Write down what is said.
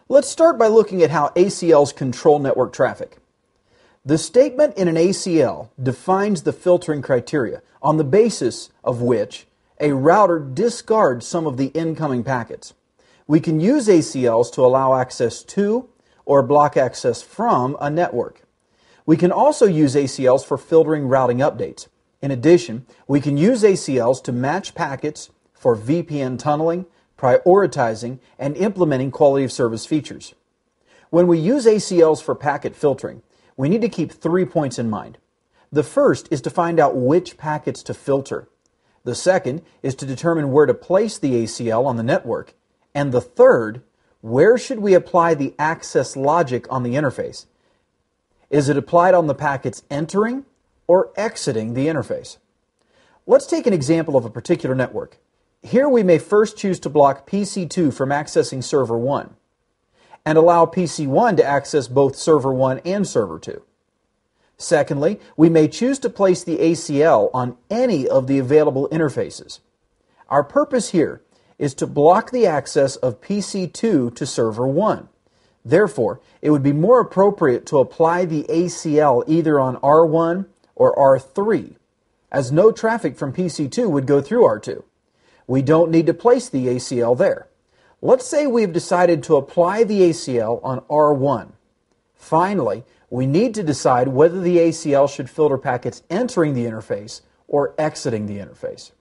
Let's start by looking at how ACLs control network traffic. The statement in an ACL defines the filtering criteria on the basis of which a router discards some of the incoming packets. We can use ACLs to allow access to or block access from a network. We can also use ACLs for filtering routing updates. In addition, we can use ACLs to match packets for VPN tunneling, prioritizing, and implementing quality of service features. When we use ACLs for packet filtering, we need to keep 3 points in mind. The first is to find out which packets to filter. The second is to determine where to place the ACL on the network. And the third, where should we apply the access logic on the interface? Is it applied on the packets entering or exiting the interface? Let's take an example of a particular network. Here we may first choose to block PC2 from accessing server 1 and allow PC1 to access both server 1 and server 2. Secondly, we may choose to place the ACL on any of the available interfaces. Our purpose here is to block the access of PC2 to server 1. Therefore, it would be more appropriate to apply the ACL either on R1 or R3, as no traffic from PC2 would go through R2. We don't need to place the ACL there. Let's say we've decided to apply the ACL on R1. Finally, we need to decide whether the ACL should filter packets entering the interface or exiting the interface.